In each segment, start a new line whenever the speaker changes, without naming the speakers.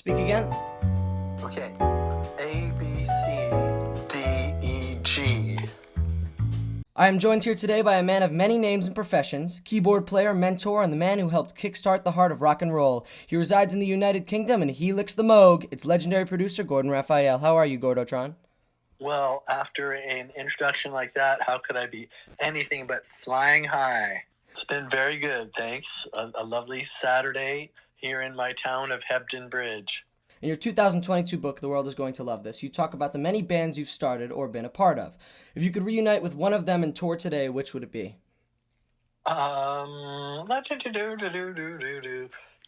Speak again.
Okay. A, B, C, D, E, G.
I am joined here today by a man of many names and professions, keyboard player, mentor, and the man who helped kickstart the heart of rock and roll. He resides in the United Kingdom and he licks the Moog. It's legendary producer Gordon Raphael. How are you, Gordotron?
Well, after an introduction like that, how could I be anything but flying high? It's been very good, thanks. A lovely Saturday here in my town of Hebden Bridge.
In your 2022 book, The World is Going to Love This, you talk about the many bands you've started or been a part of. If you could reunite with one of them and tour today, which would it be?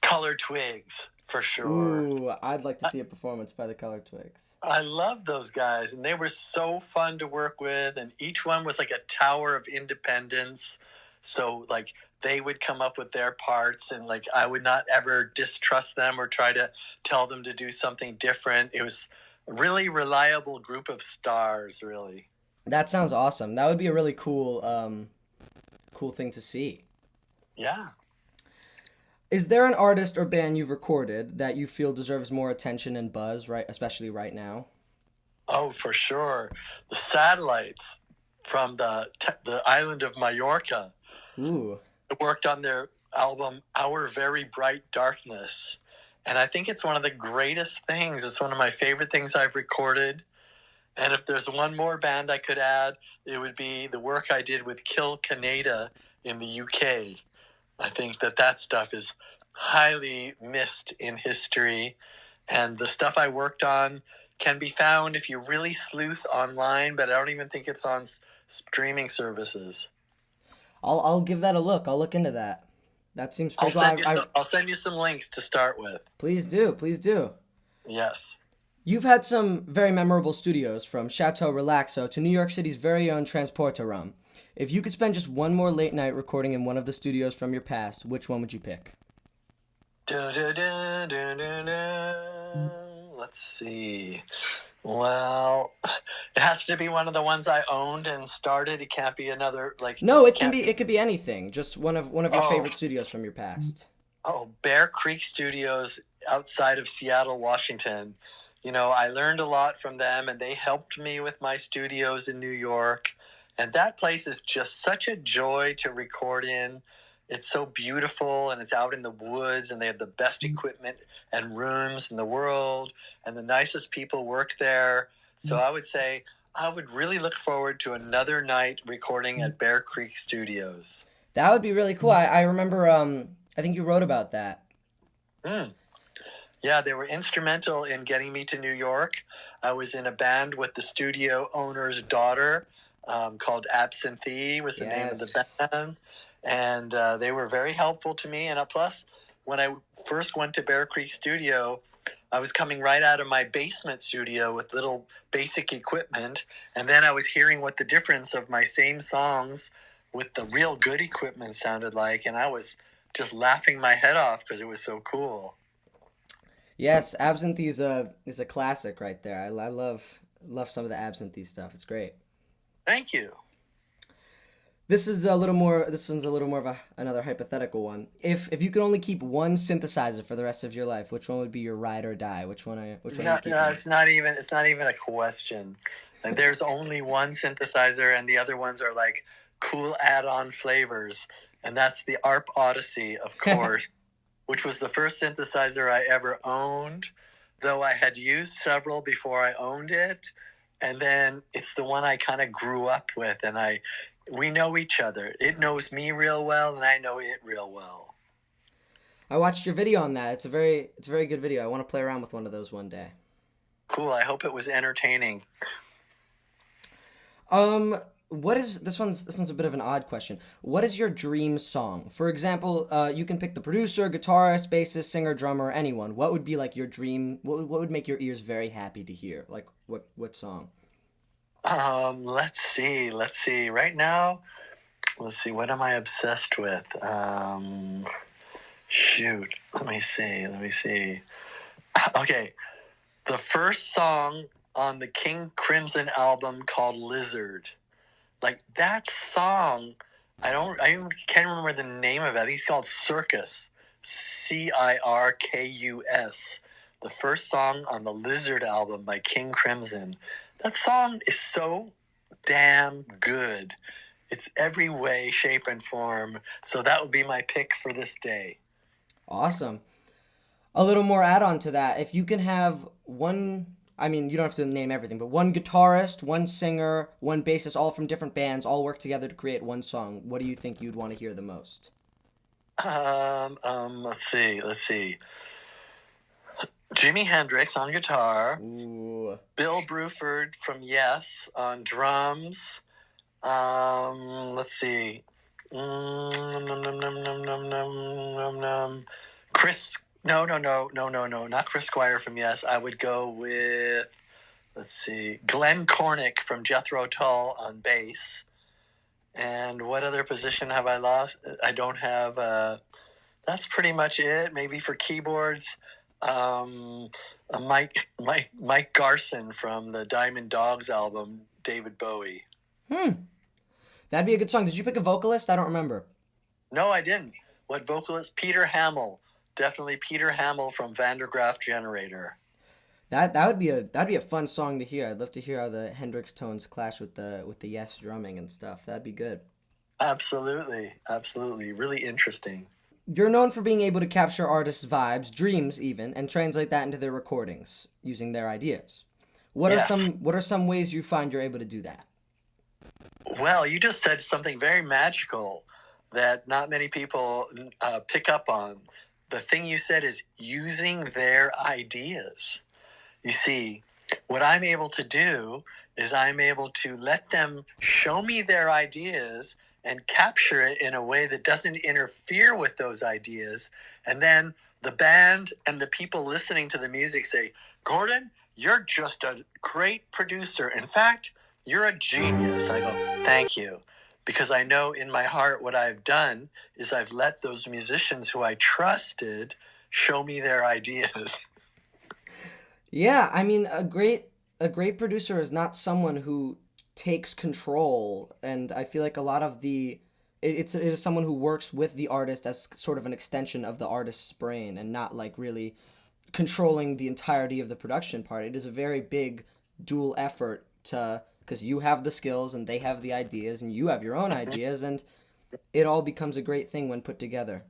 Color Twigs, for sure.
Ooh, I'd like to see a performance by the Color Twigs.
I love those guys, and they were so fun to work with, and each one was like a tower of independence. So, like, they would come up with their parts, and, like, I would not ever distrust them or try to tell them to do something different. It was a really reliable group of stars, really.
That sounds awesome. That would be a really cool thing to see.
Yeah.
Is there an artist or band you've recorded that you feel deserves more attention and buzz, right, especially right now?
Oh, for sure. The Satellites from the island of Mallorca.
Ooh.
I worked on their album Our Very Bright Darkness, and I think it's one of the greatest things. It's one of my favorite things I've recorded. And if there's one more band I could add, it would be the work I did with Kill Canada in the UK. I think that stuff is highly missed in history, and the stuff I worked on can be found if you really sleuth online, but I don't even think it's on streaming services.
I'll give that a look. I'll look into that. That seems
I'll
pretty
send
cool.
I'll send you some links to start with.
Please do. Please do.
Yes.
You've had some very memorable studios, from Chateau Relaxo to New York City's very own Transporter. If you could spend just one more late night recording in one of the studios from your past, which one would you pick?
Let's see. Well, it has to be one of the ones I owned and started. It can't be another, like...
No, it could be anything. Just one of your
Oh.
favorite studios from your past.
Oh, Bear Creek Studios outside of Seattle, Washington. You know, I learned a lot from them, and they helped me with my studios in New York. And that place is just such a joy to record in. It's so beautiful, and it's out in the woods, and they have the best equipment and rooms in the world, and the nicest people work there. So I would say I would really look forward to another night recording at Bear Creek Studios.
That would be really cool. I remember, I think you wrote about that.
Yeah, they were instrumental in getting me to New York. I was in a band with the studio owner's daughter, called Absinthe was the name of the band. And they were very helpful to me. And plus, when I first went to Bear Creek Studio, I was coming right out of my basement studio with little basic equipment. And then I was hearing what the difference of my same songs with the real good equipment sounded like. And I was just laughing my head off because it was so cool.
Yes, Absinthe is a classic right there. I love some of the Absinthe stuff. It's great.
Thank you.
This one's a little more of another hypothetical one. If you could only keep one synthesizer for the rest of your life, which one would be your ride or die? Which one are you keeping?
No, it's not even a question. Like, there's only one synthesizer, and the other ones are like cool add-on flavors, and that's the ARP Odyssey, of course, which was the first synthesizer I ever owned, though I had used several before I owned it. And then it's the one I kind of grew up with, and we know each other. It knows me real well, and I know it real well.
I watched your video on that. It's a very good video. I want to play around with one of those one day.
Cool. I hope it was entertaining.
What is this one's a bit of an odd question. What is your dream song? For example, you can pick the producer, guitarist, bassist, singer, drummer, anyone. What would be like your dream? What would make your ears very happy to hear? Like what song?
Let's see. Right now, let's see. What am I obsessed with? Shoot. Let me see. Okay. The first song on the King Crimson album, called Lizard. Like, that song, I can't remember the name of it. I think it's called Circus, Cirkus. the first song on the Lizard album by King Crimson. That song is so damn good. It's every way, shape, and form. So that would be my pick for this day.
Awesome. A little more add on to that. If you can have one, I mean, you don't have to name everything, but one guitarist, one singer, one bassist, all from different bands, all work together to create one song, what do you think you'd want to hear the most?
Let's see. Jimi Hendrix on guitar.
Ooh.
Bill Bruford from Yes on drums. Let's see. Chris. No, not Chris Squire from Yes. I would go with, let's see, Glenn Cornick from Jethro Tull on bass. And what other position have I lost? I don't have. That's pretty much it. Maybe for keyboards, Mike Garson from the Diamond Dogs album, David Bowie.
That'd be a good song. Did you pick a vocalist? I don't remember.
No, I didn't. What vocalist? Peter Hamill. Definitely Peter Hamill from Vandergraaf Generator.
That'd be a fun song to hear. I'd love to hear how the Hendrix tones clash with the Yes drumming and stuff. That'd be good.
Absolutely. Really interesting.
You're known for being able to capture artists' vibes, dreams even, and translate that into their recordings using their ideas. What are some ways you find you're able to do that?
Well, you just said something very magical that not many people pick up on. The thing you said is using their ideas. You see, what I'm able to do is I'm able to let them show me their ideas and capture it in a way that doesn't interfere with those ideas. And then the band and the people listening to the music say, Gordon, you're just a great producer. In fact, you're a genius. I go, thank you. Because I know in my heart what I've done is I've let those musicians who I trusted show me their ideas.
Yeah, I mean, a great producer is not someone who takes control, and I feel like a lot of it is someone who works with the artist as sort of an extension of the artist's brain, and not like really controlling the entirety of the production part. It is a very big dual effort to because you have the skills and they have the ideas and you have your own ideas, and it all becomes a great thing when put together.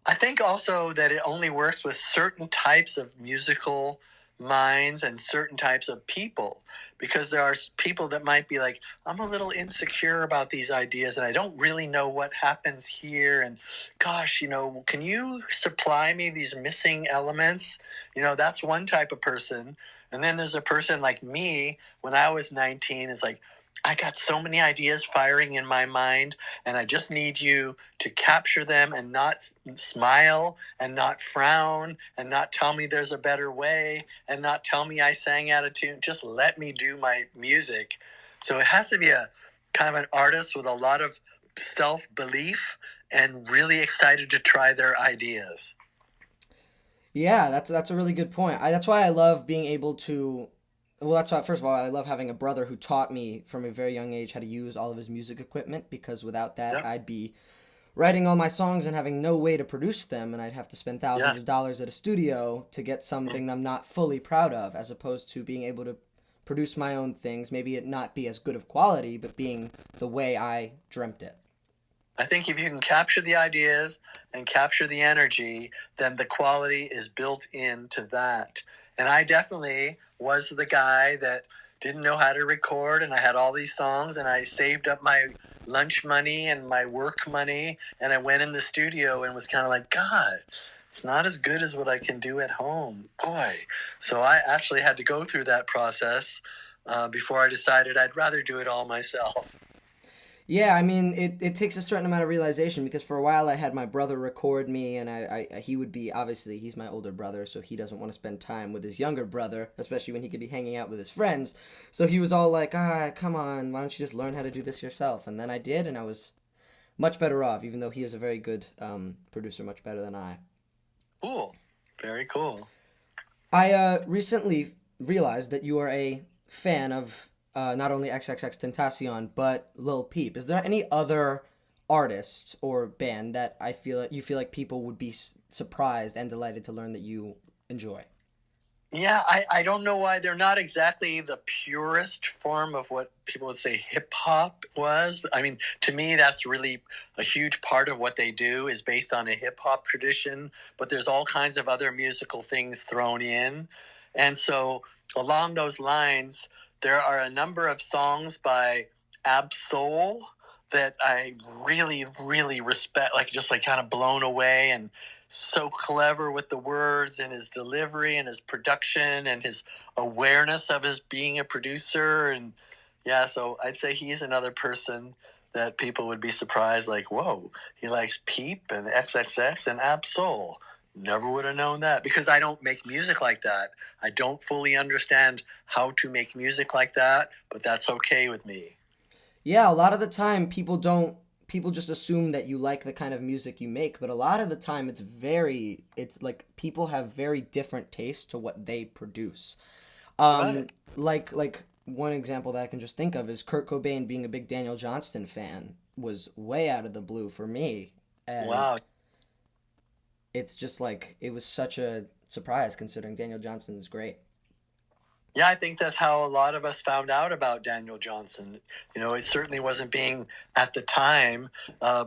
I think also that it only works with certain types of musical minds and certain types of people, because there are people that might be like, I'm a little insecure about these ideas and I don't really know what happens here, and gosh, can you supply me these missing elements? That's one type of person. And then there's a person like me when I was 19 is like, I got so many ideas firing in my mind, and I just need you to capture them and not smile and not frown and not tell me there's a better way and not tell me I sang out of tune. Just let me do my music. So it has to be a kind of an artist with a lot of self-belief and really excited to try their ideas.
Yeah, that's a really good point. That's why I love being able to. Well, that's why, first of all, I love having a brother who taught me from a very young age how to use all of his music equipment, because without that,
Yep.
I'd be writing all my songs and having no way to produce them, and I'd have to spend thousands
Yeah.
of dollars at a studio to get something I'm not fully proud of, as opposed to being able to produce my own things, maybe it not be as good of quality, but being the way I dreamt it.
I think if you can capture the ideas and capture the energy, then the quality is built into that. And I definitely was the guy that didn't know how to record, and I had all these songs, and I saved up my lunch money and my work money, and I went in the studio and was kind of like, God, it's not as good as what I can do at home. Boy. So I actually had to go through that process before I decided I'd rather do it all myself.
Yeah, I mean, it takes a certain amount of realization, because for a while I had my brother record me, and he would be, obviously, he's my older brother, so he doesn't want to spend time with his younger brother, especially when he could be hanging out with his friends. So he was all like, come on, why don't you just learn how to do this yourself? And then I did, and I was much better off, even though he is a very good producer, much better than I.
Cool. Very cool.
I recently realized that you are a fan of not only XXX but Lil Peep. Is there any other artist or band that you feel like people would be surprised and delighted to learn that you enjoy?
Yeah, I don't know why they're not exactly the purest form of what people would say hip hop was. I mean, to me, that's really a huge part of what they do is based on a hip hop tradition, but there's all kinds of other musical things thrown in. And so, along those lines, there are a number of songs by Absol that I really, really respect, like just like kind of blown away and so clever with the words and his delivery and his production and his awareness of his being a producer. And yeah, so I'd say he's another person that people would be surprised, like, whoa, he likes Peep and XXX and Absol. Never would have known that because I don't make music like that. I don't fully understand how to make music like that, but that's okay with me.
Yeah, a lot of the time people just assume that you like the kind of music you make, but a lot of the time it's like people have very different tastes to what they produce.
Right.
Um like one example that I can just think of is Kurt Cobain being a big Daniel Johnston fan was way out of the blue for me, and
Wow.
it's just like it was such a surprise considering Daniel Johnston is great.
Yeah, I think that's how a lot of us found out about Daniel Johnson. You know, it certainly wasn't being at the time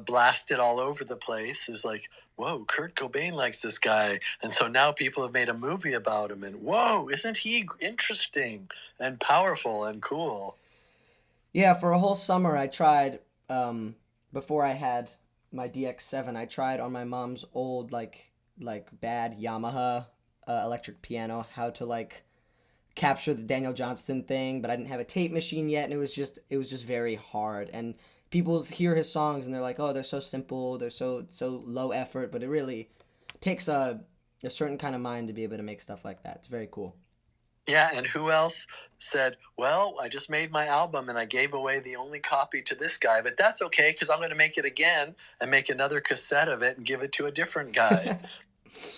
blasted all over the place. It was like, whoa, Kurt Cobain likes this guy, and so now people have made a movie about him. And whoa, isn't he interesting and powerful and cool?
Yeah, for a whole summer I tried before I had my DX7, I tried on my mom's old like bad Yamaha electric piano how to like capture the Daniel Johnston thing, but I didn't have a tape machine yet and it was just very hard. And people hear his songs and they're like, "Oh, they're so simple, they're so low effort," but it really takes a certain kind of mind to be able to make stuff like that. It's very cool.
Yeah, and who else said, well, I just made my album and I gave away the only copy to this guy, but that's okay because I'm going to make it again and make another cassette of it and give it to a different guy.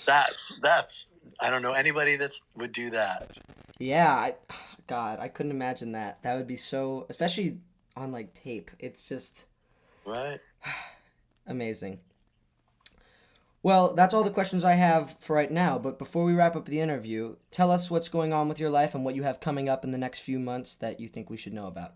That's I don't know anybody that would do that.
Yeah, God, I couldn't imagine that. That would be so, especially on like tape. It's just
Right.
amazing. Well, that's all the questions I have for right now, but before we wrap up the interview, tell us what's going on with your life and what you have coming up in the next few months that you think we should know about.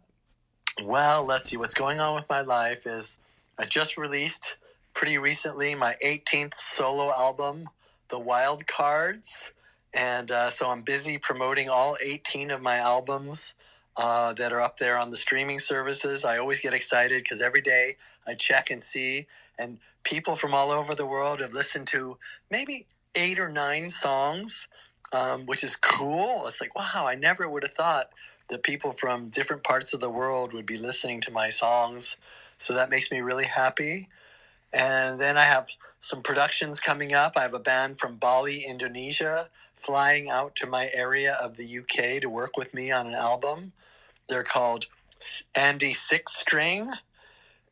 Well, let's see. What's going on with my life is I just released pretty recently my 18th solo album, The Wild Cards. And so I'm busy promoting all 18 of my albums that are up there on the streaming services. I always get excited because every day I check and see, and people from all over the world have listened to maybe 8 or 9 songs, which is cool. It's like, wow, I never would have thought that people from different parts of the world would be listening to my songs. So that makes me really happy. And then I have some productions coming up. I have a band from Bali, Indonesia, flying out to my area of the UK to work with me on an album. They're called Andy Six String.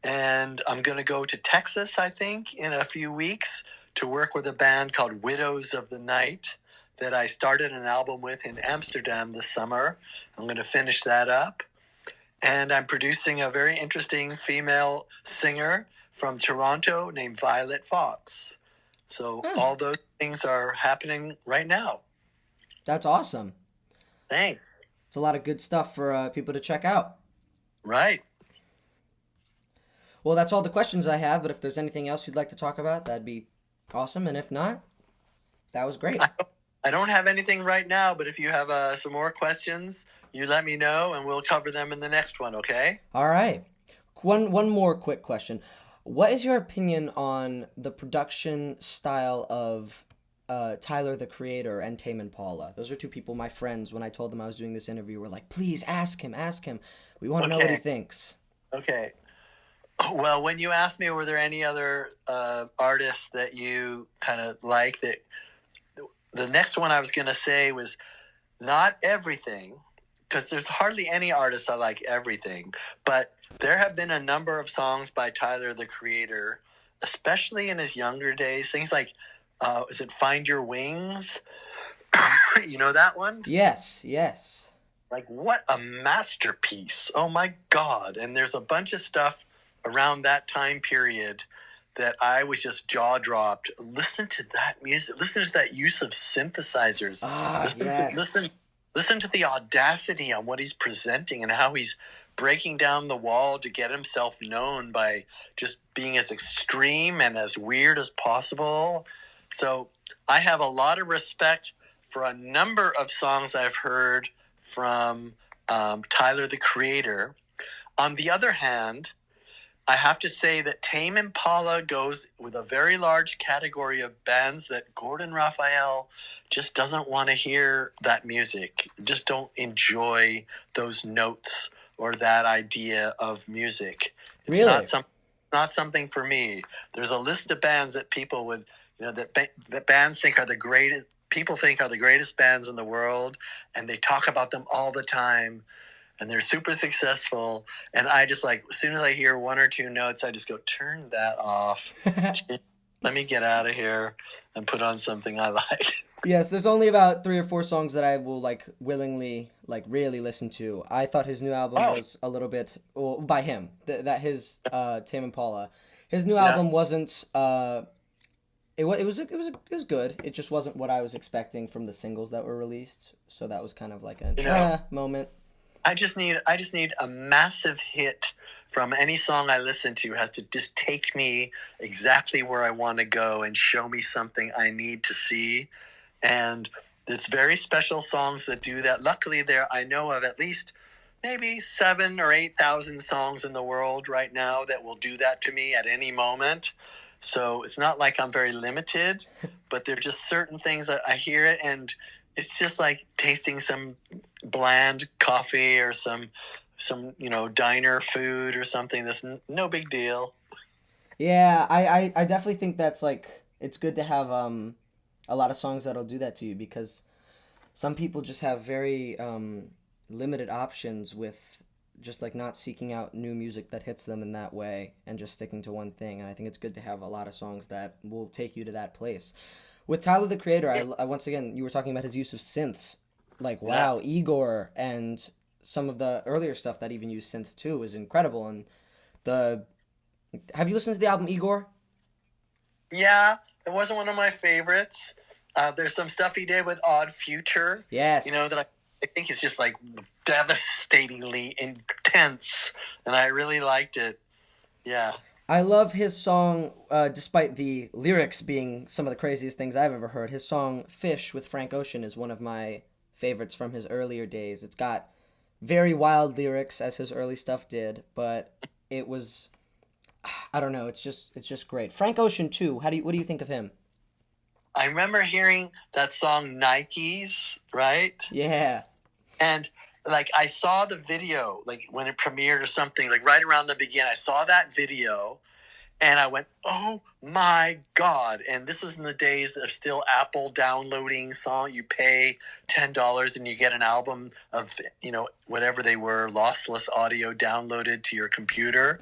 And I'm going to go to Texas, I think, in a few weeks to work with a band called Widows of the Night that I started an album with in Amsterdam this summer. I'm going to finish that up. And I'm producing a very interesting female singer from Toronto named Violet Fox. So
Oh,
all those things are happening right now.
that's awesome.
Thanks.
It's a lot of good stuff for people to check out.
Right.
Well, that's all the questions I have, but if there's anything else you'd like to talk about, that'd be awesome. And if not, that was great.
I don't have anything right now, but if you have some more questions, you let me know and we'll cover them in the next one, okay?
All right. One more quick question. What is your opinion on the production style of Tyler the Creator and Tame Impala? Those are two people, my friends, when I told them I was doing this interview, were like, please ask him, ask him. We want to know what he
Okay.
thinks.
Okay. Well, when you asked me, were there any other artists that you kind of like? That the next one I was going to say was not everything, because there's hardly any artist I like everything, but there have been a number of songs by Tyler the Creator, especially in his younger days. Things like, is it Find Your Wings? You know that one?
Yes, yes.
Like, what a masterpiece. Oh my God. And there's a bunch of stuff around that time period that I was just jaw dropped. Listen to that music. Listen to that use of synthesizers.
Ah,
Listen to
yes.
listen to the audacity on what he's presenting and how he's breaking down the wall to get himself known by just being as extreme and as weird as possible. So I have a lot of respect for a number of songs I've heard from Tyler the Creator. On the other hand, I have to say that Tame Impala goes with a very large category of bands that Gordon Raphael just doesn't want to hear that music, just don't enjoy those notes or that idea of music. It's
Really?
not something for me. There's a list of bands that people would, that bands think are the greatest, people think are the greatest bands in the world, and they talk about them all the time. And they're super successful. And I just like, as soon as I hear one or two notes, I just go, turn that off. Let me get out of here and put on something I like.
Yes, there's only about 3 or 4 songs that I will like willingly like really listen to. I thought his new album was a little bit well, by him that his Tame Impala, his new album wasn't it was good. It just wasn't what I was expecting from the singles that were released. So that was kind of like a moment.
I just need a massive hit from any song I listen to. It has to just take me exactly where I want to go and show me something I need to see. And it's very special songs that do that. Luckily, I know of at least maybe 7,000 or 8,000 songs in the world right now that will do that to me at any moment. So it's not like I'm very limited, but there are just certain things that I hear it and it's just like tasting some bland coffee or some diner food or something. That's no big deal.
Yeah, I definitely think that's like it's good to have a lot of songs that'll do that to you because some people just have very limited options with just like not seeking out new music that hits them in that way and just sticking to one thing. And I think it's good to have a lot of songs that will take you to that place. With Tyler the Creator, I once again, you were talking about his use of synths. Like, wow, Igor and some of the earlier stuff that even used synths too is incredible. And have you listened to the album Igor?
Yeah, it wasn't one of my favorites. There's some stuff he did with Odd Future.
Yes.
That I think is just like devastatingly intense, and I really liked it. Yeah.
I love his song, despite the lyrics being some of the craziest things I've ever heard. His song Fish with Frank Ocean is one of my favorites from his earlier days. It's got very wild lyrics, as his early stuff did, but it was, I don't know, it's just great. Frank Ocean too, what do you think of him?
I remember hearing that song Nikes, right?
Yeah.
And like I saw the video, like when it premiered or something, like right around the beginning, I saw that video and I went, oh my God. And this was in the days of still Apple downloading song. You pay $10 and you get an album of, whatever they were, lossless audio downloaded to your computer.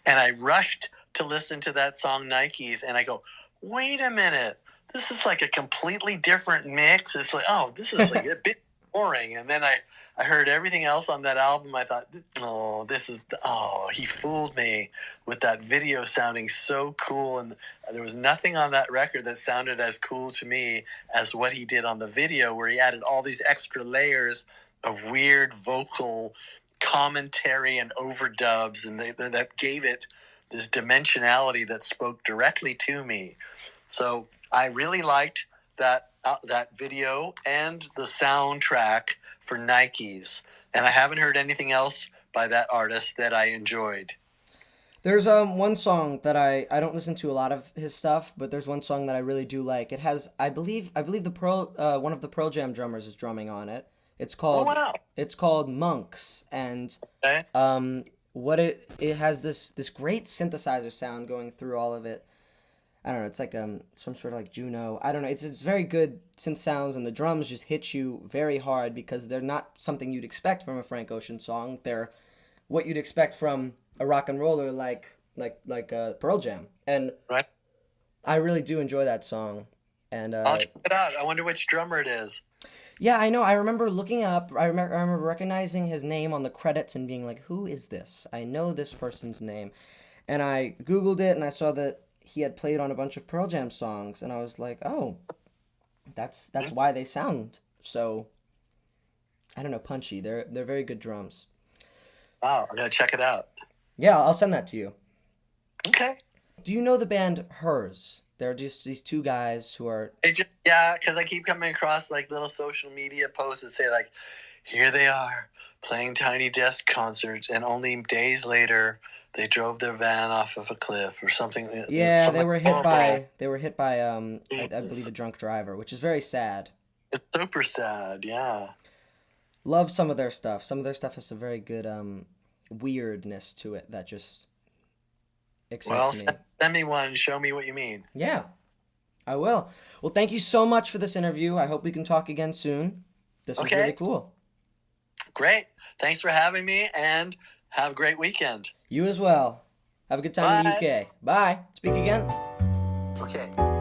And I rushed to listen to that song Nikes and I go, wait a minute. This is like a completely different mix. It's like, oh, this is like a bit boring. And then I heard everything else on that album. I thought, he fooled me with that video sounding so cool. And there was nothing on that record that sounded as cool to me as what he did on the video, where he added all these extra layers of weird vocal commentary and overdubs. And that gave it this dimensionality that spoke directly to me. So I really liked that video and the soundtrack for Nikes, and I haven't heard anything else by that artist that I enjoyed.
There's one song that I don't listen to a lot of his stuff, but there's one song that I really do like. It has I believe the one of the Pearl Jam drummers is drumming on it. It's called It's called Monks, and what it has this great synthesizer sound going through all of it. I don't know, it's like some sort of like Juno. I don't know, it's very good synth sounds, and the drums just hit you very hard because they're not something you'd expect from a Frank Ocean song. They're what you'd expect from a rock and roller like Pearl Jam. And
right.
I really do enjoy that song. And
I'll check it out. I wonder which drummer it is.
Yeah, I know. I remember looking up. I remember recognizing his name on the credits and being like, "Who is this? I know this person's name." And I Googled it, and I saw that he had played on a bunch of Pearl Jam songs, and I was like, oh, that's why they sound so, I don't know, punchy. They're very good drums.
Wow, I'm gonna check it out.
Yeah, I'll send that to you.
Okay.
Do you know the band Hers? They're just these two guys who are...
Yeah, because I keep coming across like little social media posts that say like, here they are playing Tiny Desk concerts, and only days later they drove their van off of a cliff or something.
Yeah,
something
they were hit by I
Yes.
believe a drunk driver, which is very sad.
It's super sad. Yeah.
Love some of their stuff. Some of their stuff has some very good weirdness to it that just
Well,
excites me.
send me one and show me what you mean.
Yeah, I will. Well, thank you so much for this interview. I hope we can talk again soon. This was
Okay.
really cool.
Great. Thanks for having me, and have a great weekend.
You as well. Have a good time in the
Bye.
UK. Bye. Speak again.
Okay.